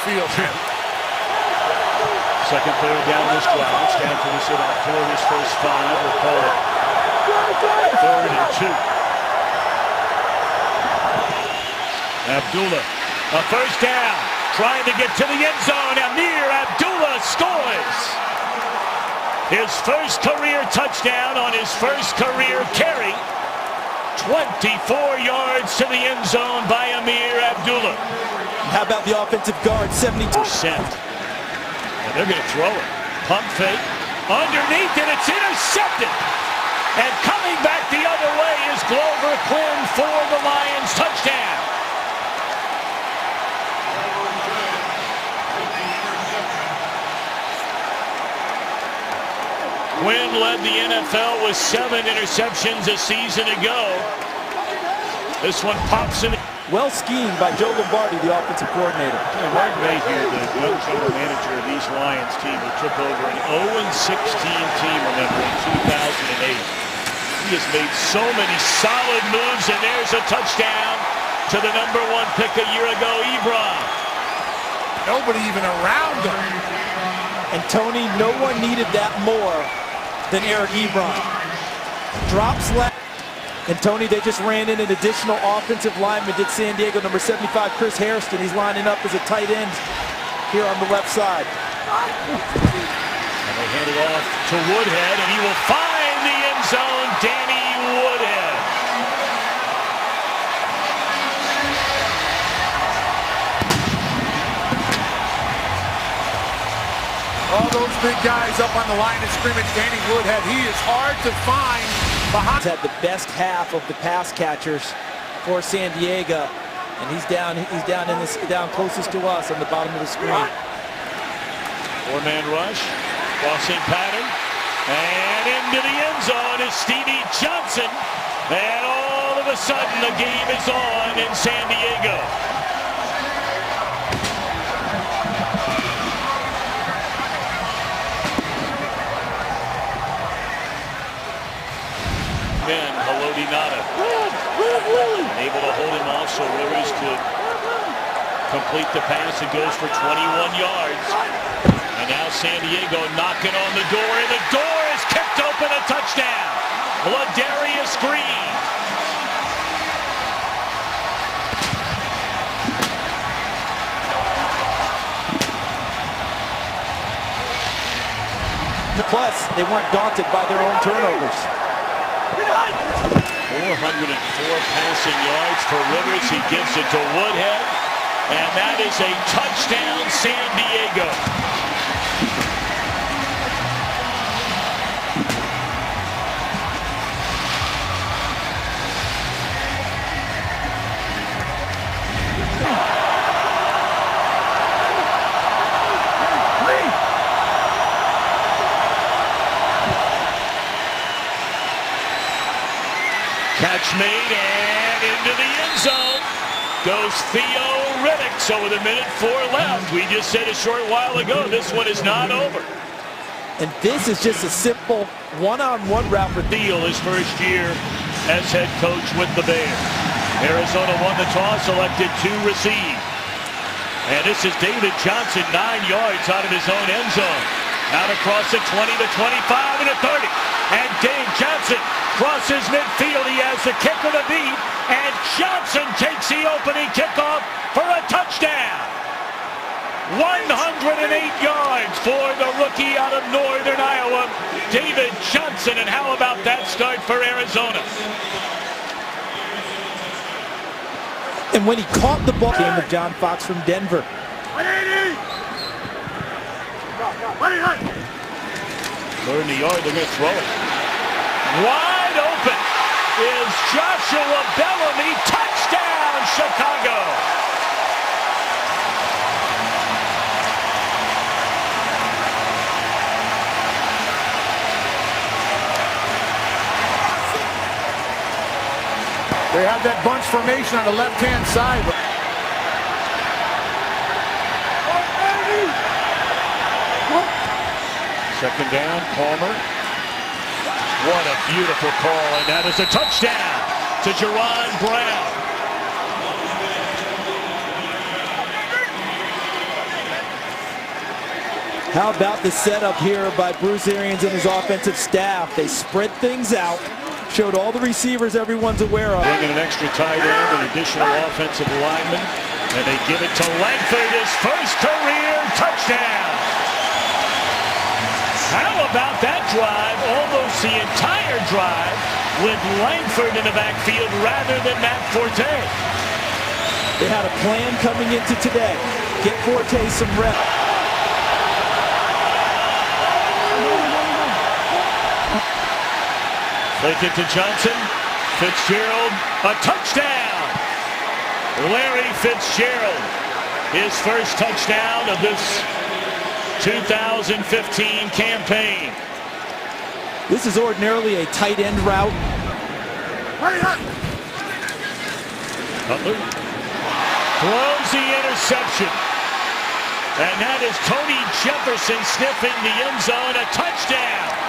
field. Second third down this drive. Stanford is in on 4 of his first 5. We'll call it 3rd and 2. Abdullah, a first down, trying to get to the end zone. Amir Abdullah scores his first career touchdown on his first career carry. 24 yards to the end zone by Amir Abdullah. How about the offensive guard? 72%. And they're going to throw it. Pump fake underneath, and it's intercepted. And coming back the other way is Glover Quinn for the Lions touchdown. Quinn led the NFL with 7 interceptions a season ago. This one pops in. Well schemed by Joe Lombardi, the offensive coordinator. Mark Mayhew, the young general manager of these Lions team, who took over an 0-16 team, remember, in 2008. He has made so many solid moves, and there's a touchdown to the #1 pick a year ago, Ebron. Nobody even around him. And Tony, no one needed that more than Eric Ebron. Drops left. And Tony, they just ran in an additional offensive lineman, did San Diego, number 75, Chris Hairston. He's lining up as a tight end here on the left side. And they hand it off to Woodhead, and he will find the end zone, Danny Woodhead. All those big guys up on the line of scrimmage. Danny Woodhead, he is hard to find behind. He's had the best half of the pass catchers for San Diego, and he's down closest to us on the bottom of the screen. 4-man rush, crossing pattern, and into the end zone is Stevie Johnson. And all of a sudden the game is on in San Diego. Men, Haloti Ngata. Able to hold him off so Rivers could complete the pass. It goes for 21 yards. And now San Diego knocking on the door, and the door is kicked open, a touchdown. Ladarius Green. Plus, they weren't daunted by their own turnovers. 404 passing yards for Rivers. He gives it to Woodhead, and that is a touchdown, San Diego. Catch made, and into the end zone goes Theo Riddick. So with 1:04 left, we just said a short while ago, this one is not over. And this is just a simple one-on-one route for Thiel his first year as head coach with the Bears. Arizona won the toss, elected to receive. And this is David Johnson, 9 yards out of his own end zone. Out across the 20 to 25 and a 30. And Dave Johnson crosses midfield. He has the kicker to beat. And Johnson takes the opening kickoff for a touchdown. 108 yards for the rookie out of Northern Iowa, David Johnson. And how about that start for Arizona? And when he caught the ball, came with John Fox from Denver. Third in the yard, they're going to throw it. Wide open is Joshua Bellamy. Touchdown, Chicago. They have that bunch formation on the left-hand side. Second down, Palmer. What a beautiful call, and that is a touchdown to Jerron Brown. How about the setup here by Bruce Arians and his offensive staff? They spread things out, showed all the receivers everyone's aware of. Bringing an extra tight end, an additional offensive lineman, and they give it to Langford, his first career touchdown. How about that drive? Almost the entire drive with Langford in the backfield rather than Matt Forte. They had a plan coming into today. Get Forte some reps. Fake it to Johnson. Fitzgerald, a touchdown. Larry Fitzgerald, his first touchdown of this 2015 campaign. This is ordinarily a tight end route. Cutler throws the interception. And that is Tony Jefferson sniffing the end zone, a touchdown.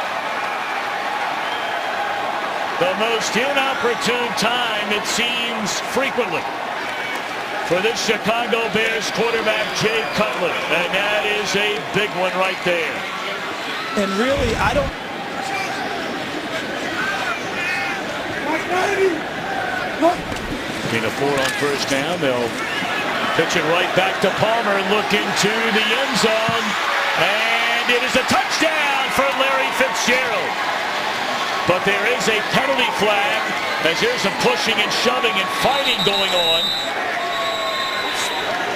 The most inopportune time, it seems, frequently for this Chicago Bears quarterback, Jay Cutler. And that is a big one right there. And really, I don't... Gain a 4 on first down. They'll pitch it right back to Palmer, looking to the end zone. And it is a touchdown for Larry Fitzgerald. But there is a penalty flag as there's some pushing and shoving and fighting going on.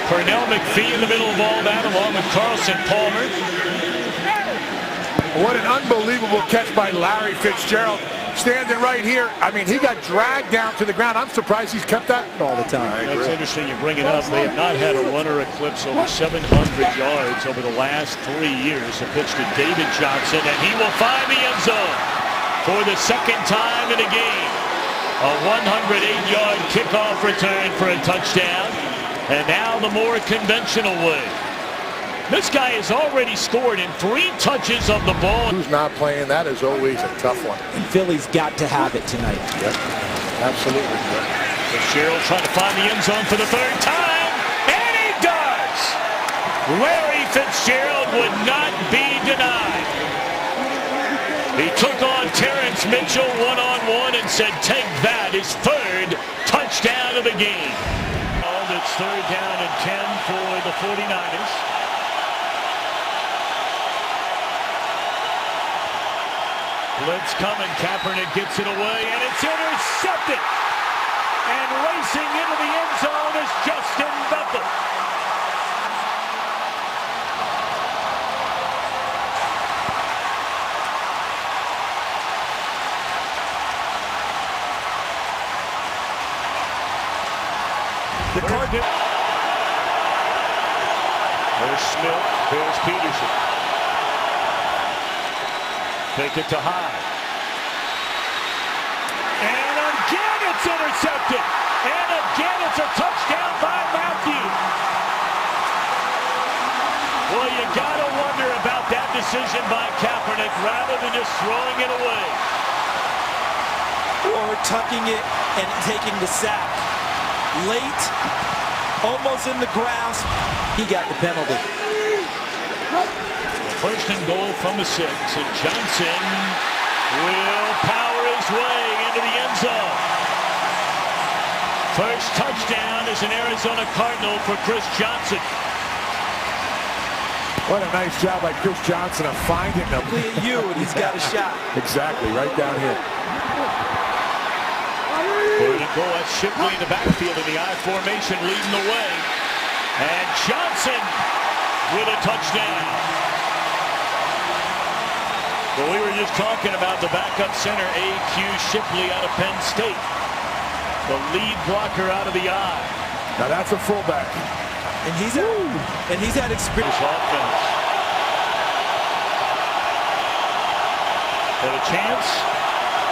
Pernell McPhee in the middle of all that, along with Carlson Palmer. What an unbelievable catch by Larry Fitzgerald. Standing right here. I mean, he got dragged down to the ground. I'm surprised he's kept that all the time. That's interesting you bring it up. They have not had a runner eclipse over 700 yards over the last 3 years. A pitch to David Johnson, and he will find the end zone for the second time in a game. A 108-yard kickoff return for a touchdown. And now the more conventional way. This guy has already scored in 3 touches of the ball. Who's not playing? That is always a tough one. And Philly's got to have it tonight. Yep, absolutely. Fitzgerald trying to find the end zone for the 3rd time. And he does! Larry Fitzgerald would not be denied. He took on Terrence Mitchell one-on-one and said, take that, his 3rd touchdown of the game. It's 3rd down and 10 for the 49ers. Blitz coming, Kaepernick gets it away, and it's intercepted. And racing into the end zone is Justin Bethel. The Cardinals. There's Smith. There's Peterson. Take it to Hyde. And again it's intercepted. And again it's a touchdown by Matthew. Well, you gotta wonder about that decision by Kaepernick rather than just throwing it away. Or tucking it and taking the sack. Late, almost in the grasp, he got the penalty. 1st and goal from the 6, and Johnson will power his way into the end zone. First touchdown is an Arizona Cardinal for Chris Johnson. What a nice job by Chris Johnson of finding him. And he's got a shot. Exactly, right down here. 3rd and goal, that's Shipley in the backfield in the I formation leading the way. And Johnson with a touchdown. Well, we were just talking about the backup center, A.Q. Shipley out of Penn State. The lead blocker out of the I. Now that's a fullback. And he's had experience. Offense. But a chance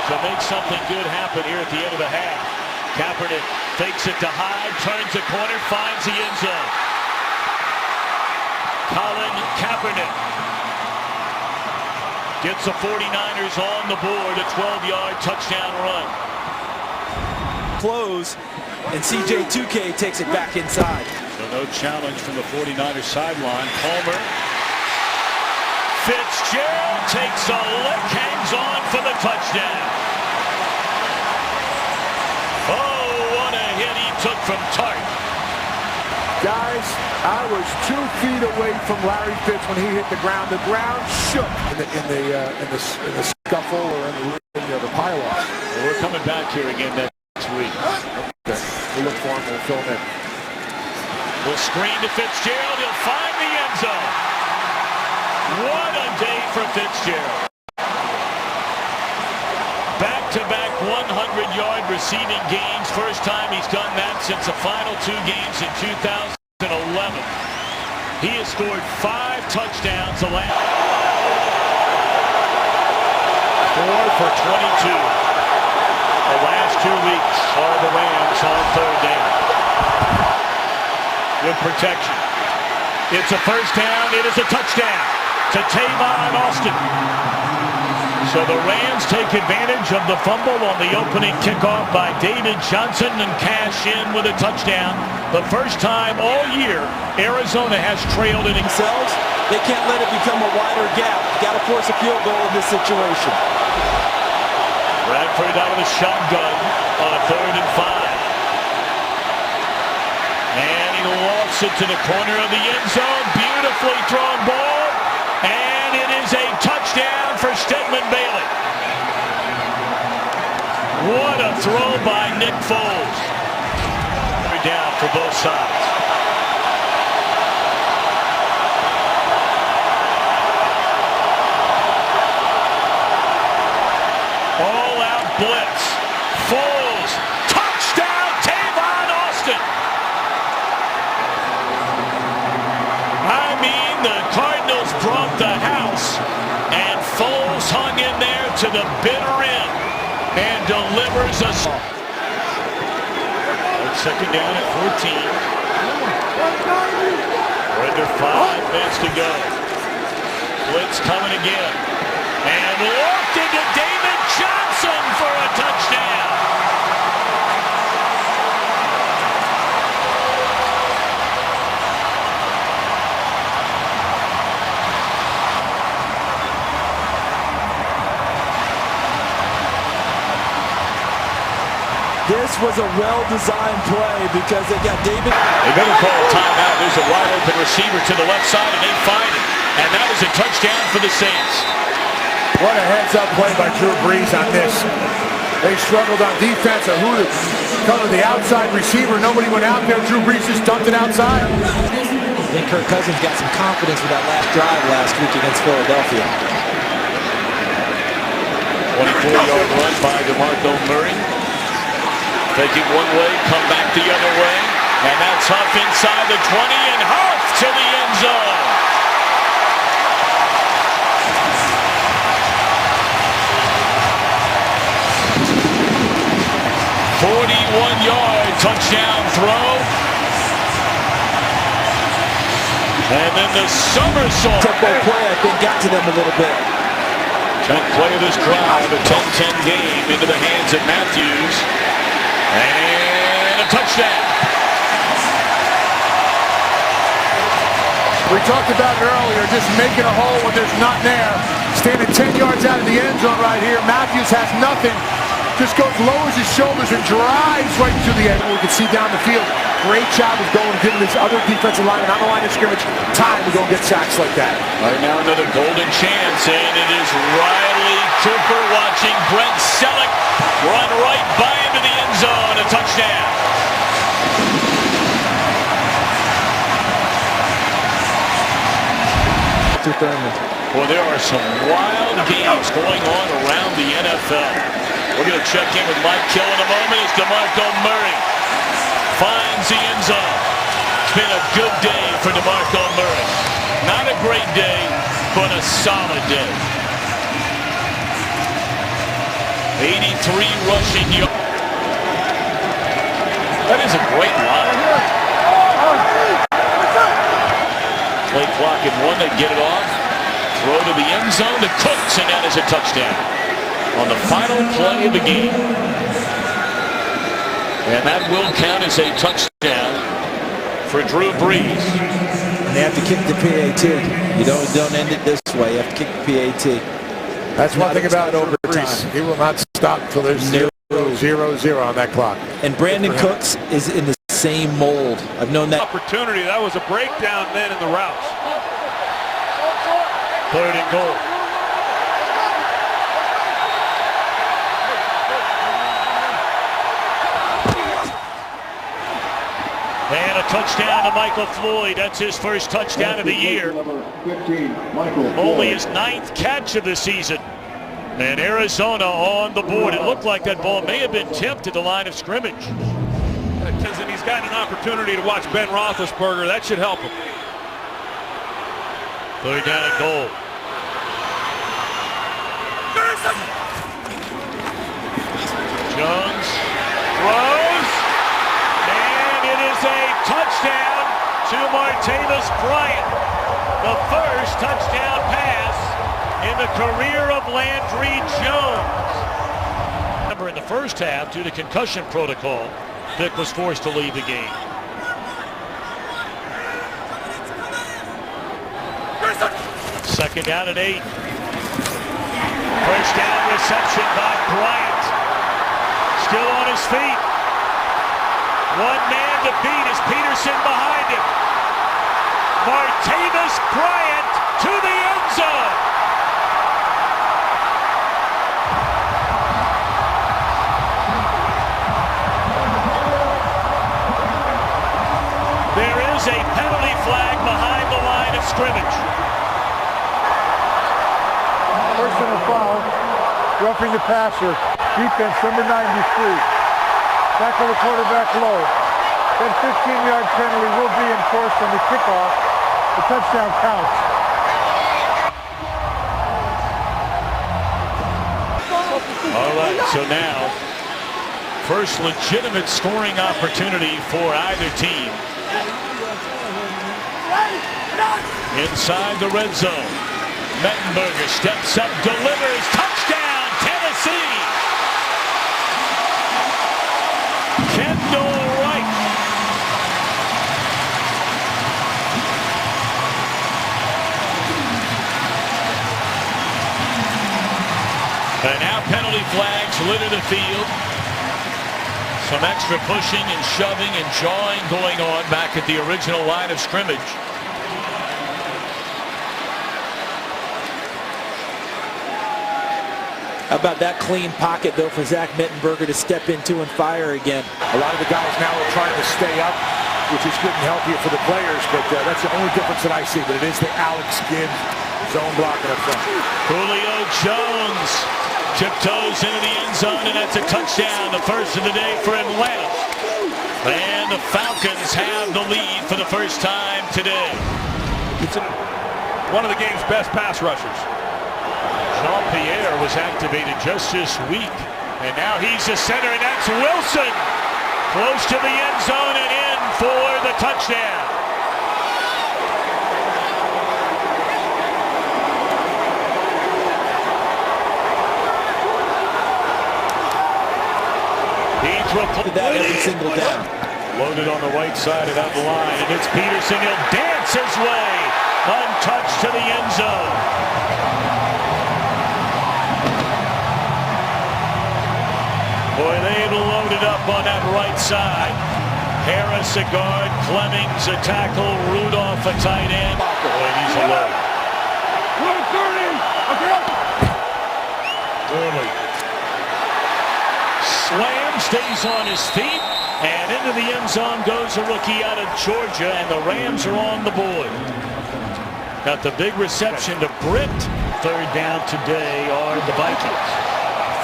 to make something good happen here at the end of the half. Kaepernick fakes it to Hyde, turns the corner, finds the end zone. Colin Kaepernick gets the 49ers on the board, a 12-yard touchdown run. Close, and C.J. 2K takes it back inside. So no challenge from the 49ers sideline. Palmer Fitzgerald takes a lick, hangs on for the touchdown. Oh, what a hit he took from Tart. Guys, I was 2 feet away from Larry Fitz when he hit the ground. The ground shook in the scuffle or in the pile-off. Well, we're coming back here again next week. Okay. We'll look for him. We'll fill him in. We'll screen to Fitzgerald. He'll find the end zone. What a day for Fitzgerald. Back-to-back 100-yard receiving games. First time he's done that since the final 2 games in 2011. He has scored 5 touchdowns the last 4 for 22. The last 2 weeks are the Rams on 3rd down. Good protection. It's a first down. It is a touchdown to Thom Austin. So the Rams take advantage of the fumble on the opening kickoff by David Johnson and cash in with a touchdown. The first time all year Arizona has trailed in themselves. They can't let it become a wider gap. Got to force a field goal in this situation. Bradford out of the shotgun on a 3rd and 5. And he lofts it to the corner of the end zone. Beautifully thrown ball. And it is a touchdown for Stedman Bailey. What a throw by Nick Foles. We're down for both sides. All-out blitz. Foles. Touchdown, Thom Austin. I mean, the Cardinals brought the house, and Foles hung in there to the bitter end and delivers a... Second down at 14. We're under 5 minutes to go. Blitz coming again. And walked into David Johnson for a touchdown. This was a well-designed play because they got David. They better call a timeout. There's a wide open receiver to the left side, and they find it. And that is a touchdown for the Saints. What a heads-up play by Drew Brees on this. They struggled on defense. Who to cover the outside receiver? Nobody went out there. Drew Brees just dumped it outside. I think Kirk Cousins got some confidence with that last drive last week against Philadelphia. 24-yard run by DeMarco Murray. Taking one way, come back the other way. And that's Huff inside the 20 and Huff to the end zone. .41-yard touchdown throw. And then the somersault. Tempo play, I think, got to them a little bit. 10th play of this drive, a 10-10 game into the hands of Matthews. And a touchdown. We talked about it earlier, just making a hole when there's nothing there. Standing 10 yards out of the end zone right here. Matthews has nothing. Just goes, lowers his shoulders and drives right to the end. We can see down the field. Great job of going, giving his other defensive lineman on the line of scrimmage time to go and get sacks like that. Right now another golden chance, and it is Riley Cooper watching Brent Selleck run right by him to the end zone. A touchdown. Well, there are some wild games going on around the NFL. We're going to check in with Mike Kill in a moment as DeMarco Murray finds the end zone. It's been a good day for DeMarco Murray. Not a great day, but a solid day. 83 rushing yards. That is a great line. Play clock at 1, they get it off. Throw to the end zone to Cooks, and that is a touchdown on the final play of the game. And that will count as a touchdown for Drew Brees. And they have to kick the PAT. You don't end it this way. You have to kick the PAT. That's one thing about overtime. He will not stop until there's 0-0 on that clock. And Brandon Cooks is in the same mold. I've known that. Opportunity. That was a breakdown then in the routes. 3rd and goal. And a touchdown to Michael Floyd. That's his first touchdown of the year. Only his 9th catch of the season. And Arizona on the board. It looked like that ball may have been tipped at the line of scrimmage. And he's got an opportunity to watch Ben Roethlisberger. That should help him. 3rd down and goal. Jones throws. And it is a touchdown to Martavis Bryant. The first touchdown pass in the career of Landry Jones. Remember, in the first half, due to concussion protocol, Vic was forced to leave the game. Second down and 8. First down reception by Bryant. Still on his feet. One man to beat is Peterson behind him. Martavis Bryant to the end zone. There is a penalty flag behind the line of scrimmage. Personal foul, roughing the passer, defense number 93. Tackle the quarterback low. That 15-yard penalty will be enforced on the kickoff. The touchdown counts. All right, so now, first legitimate scoring opportunity for either team. Inside the red zone. Mettenberger steps up, delivers, touchdown, Tennessee! Kendall Wright. And now penalty flags litter the field. Some extra pushing and shoving and jawing going on back at the original line of scrimmage. How about that clean pocket, though, for Zach Mettenberger to step into and fire again. A lot of the guys now are trying to stay up, which is good and healthier for the players, but that's the only difference that I see. But it is the Alex Gibbs zone blocking up front. Julio Jones tiptoes into the end zone, and that's a touchdown, the first of the day for Atlanta. And the Falcons have the lead for the first time today. It's one of the game's best pass rushers. Jean-Pierre was activated just this week, and now he's the center, and that's Wilson. Close to the end zone and in for the touchdown. Did that every single down. Loaded on the right side of that line, and it's Peterson. He'll dance his way untouched to the end zone. Boy, they've loaded up on that right side. Harris a guard, Clemmings a tackle, Rudolph a tight end. Boy, he's alone. Early. Slam, stays on his feet, and into the end zone goes a rookie out of Georgia, and the Rams are on the board. Got the big reception to Britt. Third down today are the Vikings.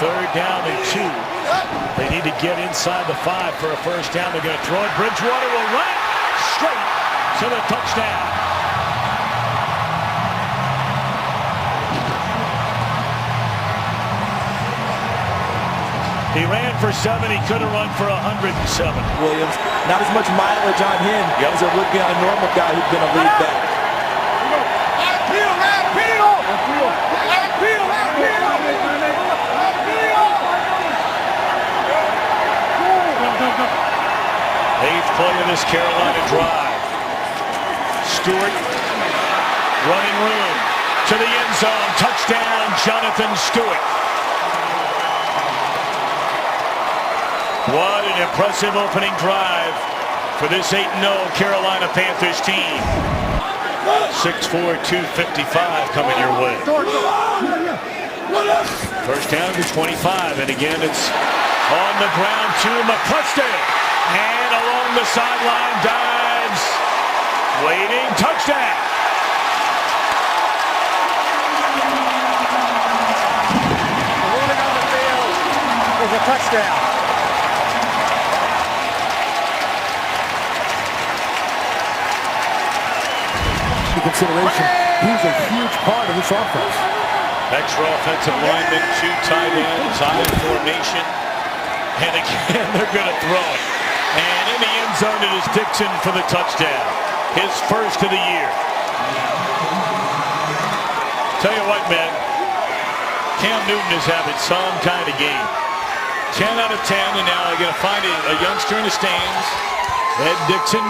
Third down and 2. They need to get inside the 5 for a first down. They're going to throw it. Bridgewater will run it straight to the touchdown. He ran for 7. He could have run for 107. Williams, not as much mileage on him as there would be on a normal guy who'd been a lead back. Eighth play of this Carolina drive. Stewart. Running room to the end zone. Touchdown, Jonathan Stewart. What an impressive opening drive for this 8-0 Carolina Panthers team. 6'4", 255 coming your way. First down to 25, and again it's on the ground to McCluster. And along the sideline, dives, waiting, touchdown. Ruling on the field is a touchdown. Consideration, he's a huge part of this offense. Extra offensive lineman, 2 tight ends, I formation, and again they're going to throw it. And in the end zone it is Dixon for the touchdown, his first of the year. Tell you what, man, Cam Newton is having some kind of game. 10 out of 10, and now they're going to find a youngster in the stands. Ed Dixon,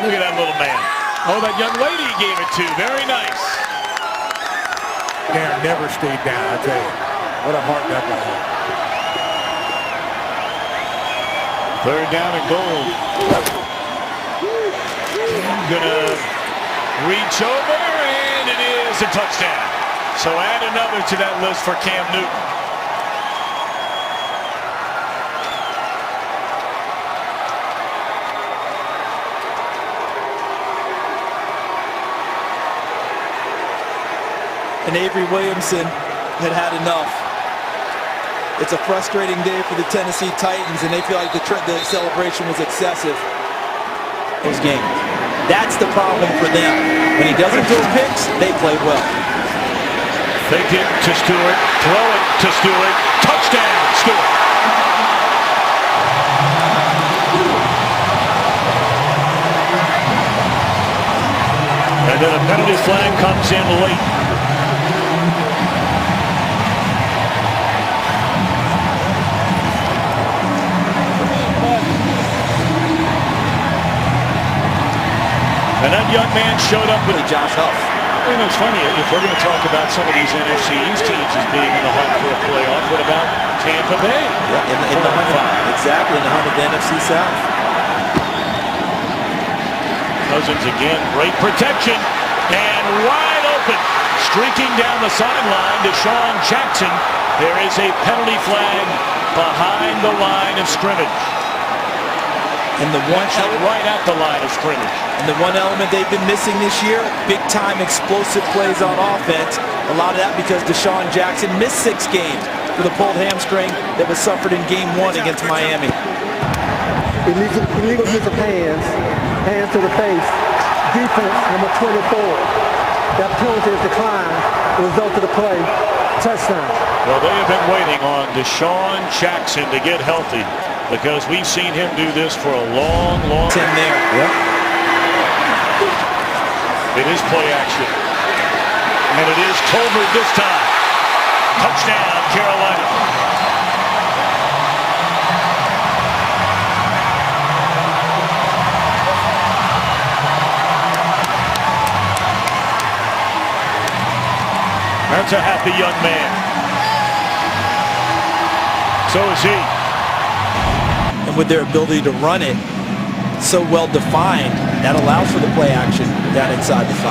look at that little man. Oh, that young lady he gave it to. Very nice. Darren never stayed down, I tell you. What a heart that guy had. Third down and goal. Gonna reach over, and it is a touchdown. So add another to that list for Cam Newton. And Avery Williamson had had enough. It's a frustrating day for the Tennessee Titans, and they feel like the celebration was excessive. Those games. That's the problem for them. When he doesn't throw picks, they play well. Fake it to Stewart, throw it to Stewart, touchdown, Stewart. And then a penalty flag comes in late. And that young man showed up with Josh Huff. You know, it's funny, if we're going to talk about some of these NFC East teams as being in the hunt for a playoff, what about Tampa Bay? Yeah, in the hunt, exactly, in the hunt of the NFC South. Cousins again, great protection, and wide open. Streaking down the sideline to Deshaun Jackson. There is a penalty flag behind the line of scrimmage. And the one right at the line of scrimmage. And the one element they've been missing this year, big-time explosive plays on offense. A lot of that because Deshaun Jackson missed 6 games with a pulled hamstring that was suffered in Game 1 against Miami. Illegal use of hands to the face. Defense, number 24. That penalty is declined. The result of the play, touchdown. Well, they have been waiting on Deshaun Jackson to get healthy, because we've seen him do this for a long It's in there. Yep. It is play action. And it is Tolbert this time. Touchdown, Carolina. That's a happy young man. So is he. And with their ability to run it so well defined, that allows for the play action down inside the 5.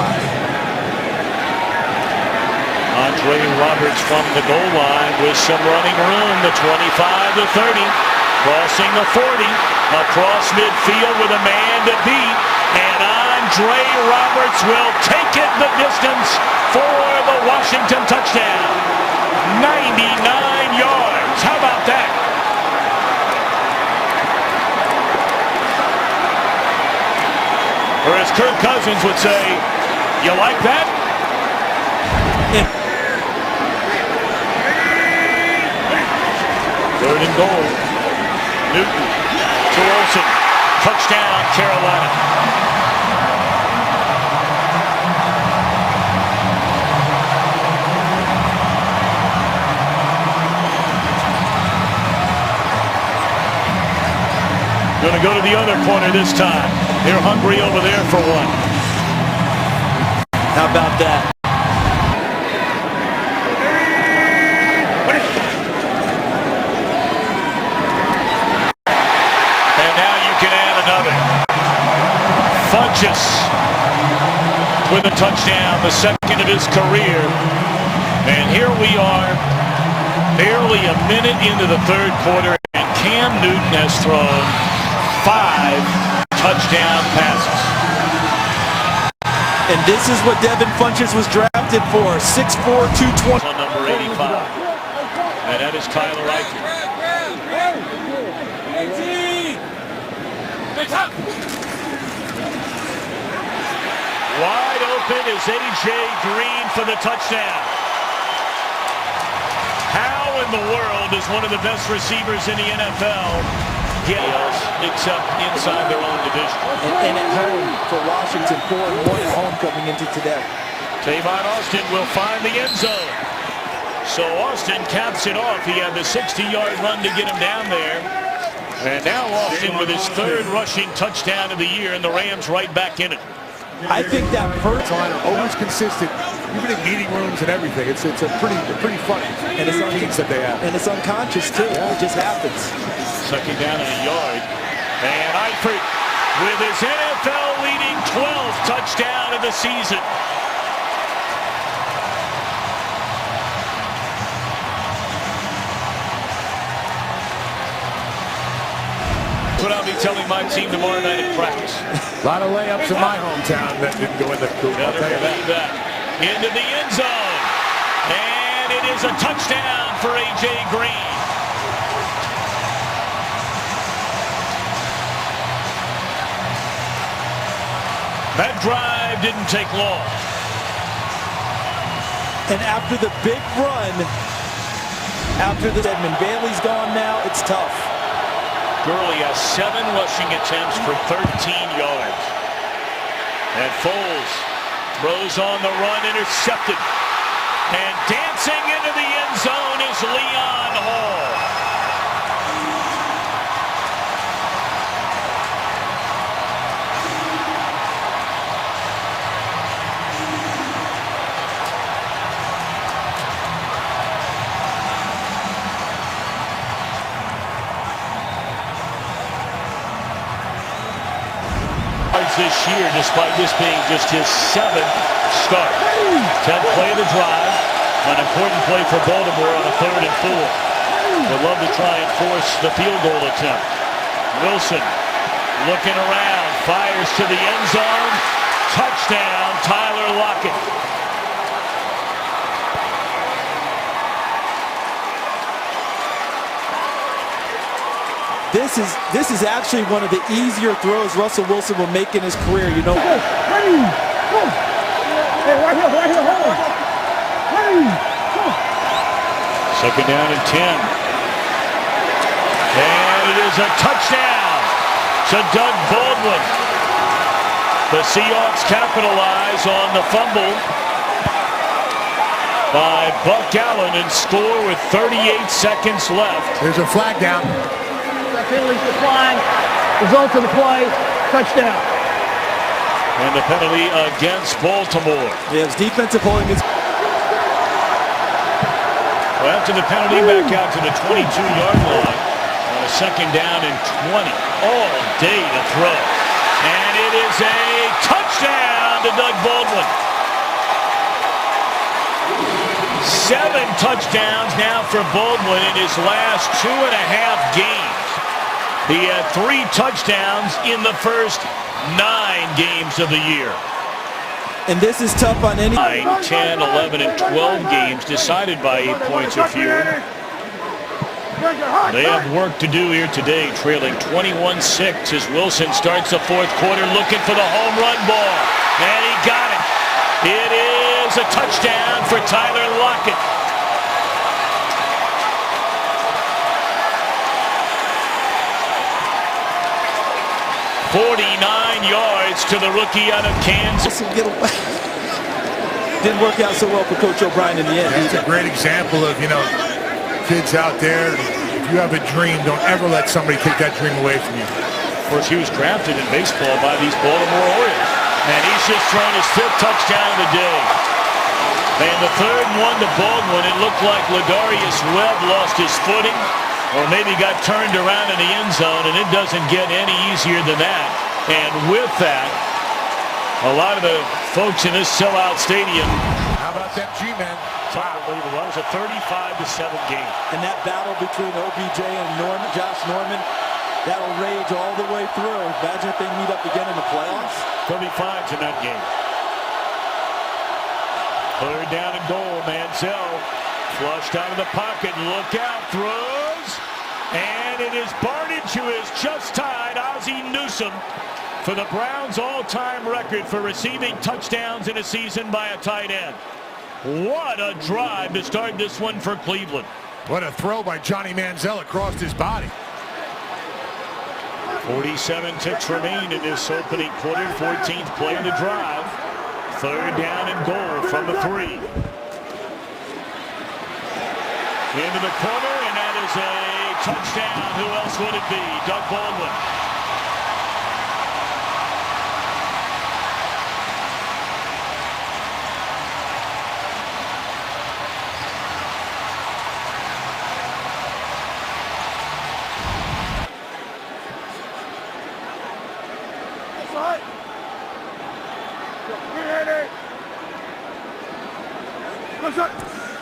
Andre Roberts from the goal line with some running room. The 25 to 30, crossing the 40, across midfield with a man to beat, and Andre Roberts will take it the distance for the Washington touchdown. 99 yards. How about that? Or as Kirk Cousins would say, you like that? Third and goal. Newton to Olsen. Touchdown, Carolina. Going to go to the other corner this time. They're hungry over there for one. How about that? And now you can add another. Funches with a touchdown, the second of his career. And here we are, barely a minute into the third quarter, and Cam Newton has thrown 5 touchdown passes. And this is what Devin Funches was drafted for, 6'4", 220. On number 85. And that is Tyler Eifert. Wide open is A.J. Green for the touchdown. How in the world is one of the best receivers in the NFL get else except inside their own division? And at home for Washington, 4-1 at home coming into today. Tavon Austin will find the end zone. So Austin caps it off. He had the 60-yard run to get him down there. And now Austin with his 3rd rushing touchdown of the year, and the Rams right back in it. I think that first Line are always consistent, even in meeting rooms and everything. It's a pretty funny and it's teams that they have. And it's unconscious too. Yeah. It just happens. Second down and a yard. And Eifert with his NFL-leading 12th touchdown of the season. That's what I'll be telling my team tomorrow night at practice. A lot of layups in my hometown that didn't go in the coop. I'll tell you that. Into the end zone. And it is a touchdown for A.J. Green. That drive didn't take long. And after the big run, after the Edmund Bailey's gone now, it's tough. Gurley has 7 rushing attempts for 13 yards. And Foles throws on the run, intercepted. And dancing into the end zone is Leon Hall. This year, despite this being just his 7th start. 10th play of the drive. An important play for Baltimore on a 3rd and 4. They'll love to try and force the field goal attempt. Wilson looking around, fires to the end zone. Touchdown, Tyler Lockett. This is actually one of the easier throws Russell Wilson will make in his career. You know. Second down and 10. And it is a touchdown to Doug Baldwin. The Seahawks capitalize on the fumble by Buck Allen and score with 38 seconds left. There's a flag down. Penalties declined. Result of the play, touchdown. And the penalty against Baltimore. Yeah, it was defensive holding. Well, after the penalty, back out to the 22-yard line on a second down and 20. All day to throw. And it is a touchdown to Doug Baldwin. 7 touchdowns now for Baldwin in his last 2.5 games. He had 3 touchdowns in the first 9 games of the year. And this is tough on any 9, 10, 11, and 12 games decided by 8 points or fewer. They have work to do here today, trailing 21-6 as Wilson starts the 4th quarter looking for the home run ball. And he got it. It is a touchdown for Tyler Lockett. "49 yards to the rookie out of Kansas." Didn't work out so well for Coach O'Brien in the end. It's a great example of, kids out there. If you have a dream, don't ever let somebody take that dream away from you. Of course, he was drafted in baseball by these Baltimore Orioles. And he's just thrown his 5th touchdown of the day. And the 3rd one to Baldwin. It looked like Ladarius Webb lost his footing or maybe got turned around in the end zone, and it doesn't get any easier than that. And with that, a lot of the folks in this sellout stadium. How about that G-men? Unbelievable. That was a 35-7 game. And that battle between OBJ and Josh Norman, that'll rage all the way through. Imagine if they meet up again in the playoffs. 35s in that game. 3rd down and goal. Manziel flushed out of the pocket. Look out. Throws. And it is Barnidge who is just tied Ozzie Newsome for the Browns' all-time record for receiving touchdowns in a season by a tight end. What a drive to start this one for Cleveland. What a throw by Johnny Manziel across his body. 47 ticks remain in this opening quarter. 14th play of the drive. 3rd down and goal from the 3. Into the corner, and that is a touchdown. Who else would it be? Doug Baldwin.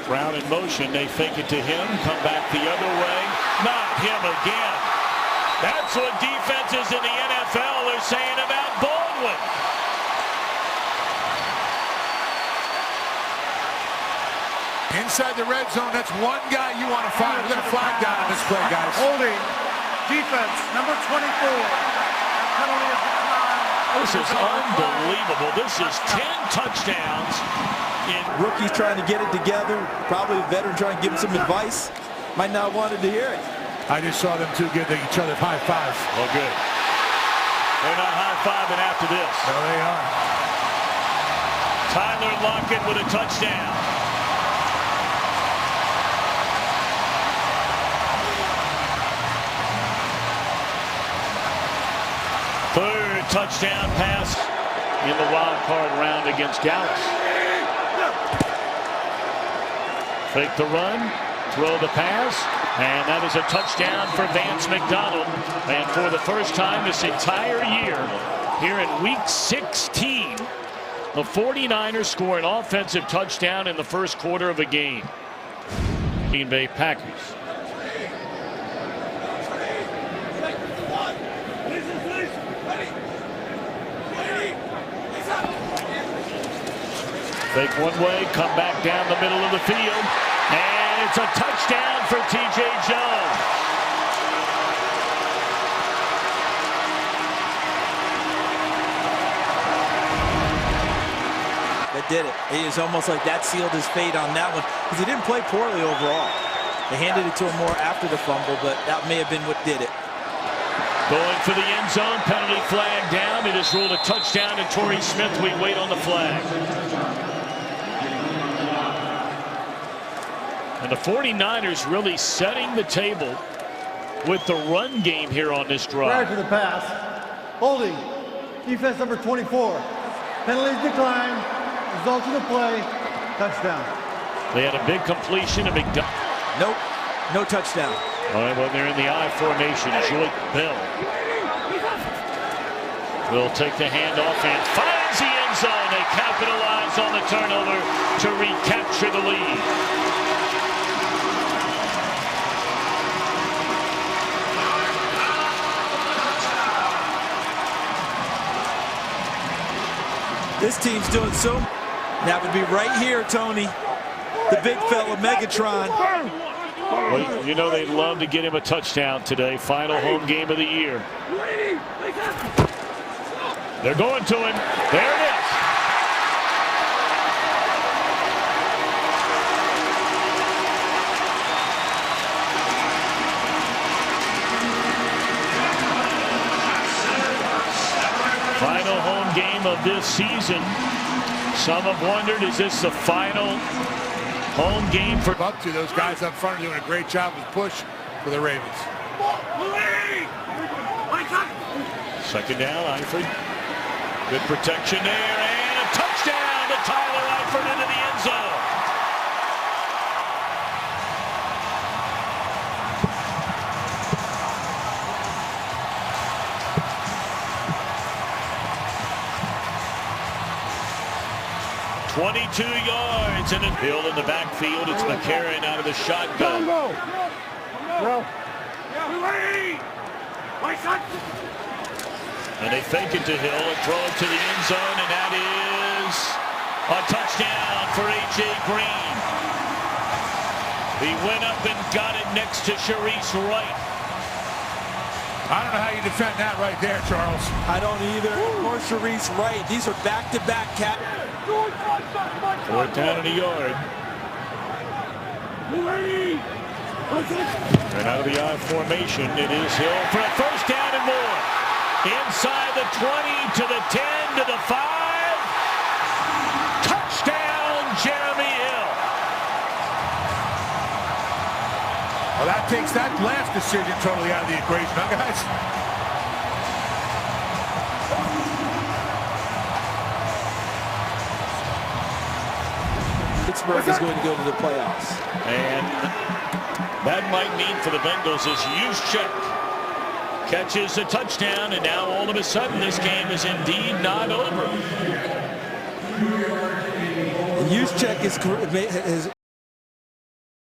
Brown in motion. They fake it to him. Come back the other way. Not him again. That's what defenses in the NFL are saying about Baldwin. Inside the red zone, that's one guy you want to find. We're going to flag down on this play, guys. Holding. Defense, number 24. Penalty of decline. This is unbelievable. This is 10 touchdowns. Rookies trying to get it together. Probably a veteran trying to give him some advice. Might not wanted to hear it. I just saw them two give each other high fives. Oh, good. They're not high-fiving after this. No, they are. Tyler Lockett with a touchdown. Third touchdown pass in the wild card round against Dallas. Fake the run, throw the pass, and that is a touchdown for Vance McDonald. And for the first time this entire year, here in week 16, the 49ers score an offensive touchdown in the first quarter of a game. Green Bay Packers. Fake one way, come back down the middle of the field, and it's a touchdown for T.J. Jones. That did it. It is almost like that sealed his fate on that one because he didn't play poorly overall. They handed it to him more after the fumble, but that may have been what did it. Going for the end zone, penalty flag down. It is ruled a touchdown, and Torrey Smith, we wait on the flag. And the 49ers really setting the table with the run game here on this drive. Prior to the pass, holding, defense number 24. Penalties decline, result of the play, touchdown. They had a big completion, a big... Nope, no touchdown. All right, well, they're in the I formation. Joy Bell will take the handoff and finds the end zone. They capitalize on the turnover to recapture the lead. This team's doing so. That would be right here, Tony. The big fella, Megatron. Well, you know they'd love to get him a touchdown today. Final home game of the year. They're going to him. There it is. Final home game of this season. Some have wondered, is this the final home game for... Up to those guys up front are doing a great job with push for the Ravens. Second down, Eifert. Good protection there, and a touchdown to Tyler Eifert into the end zone. .22 yards and a Hill in the backfield. It's McCarron out of the shotgun. And they fake it to Hill and throw it to the end zone, and that is a touchdown for A.J. Green. He went up and got it next to Sharice Wright. I don't know how you defend that right there, Charles. I don't either. Or Sharice Wright. These are back-to-back cat. Fourth down and a yard. And out of the I formation, it is Hill for a first down and more. Inside the 20 to the 10 to the 5. Touchdown, Jeremy Hill. Well, that takes that last decision totally out of the equation, huh, guys? Pittsburgh is going to go to the playoffs. And that might mean for the Bengals is Juszczyk catches a touchdown, and now all of a sudden this game is indeed not over. Juszczyk has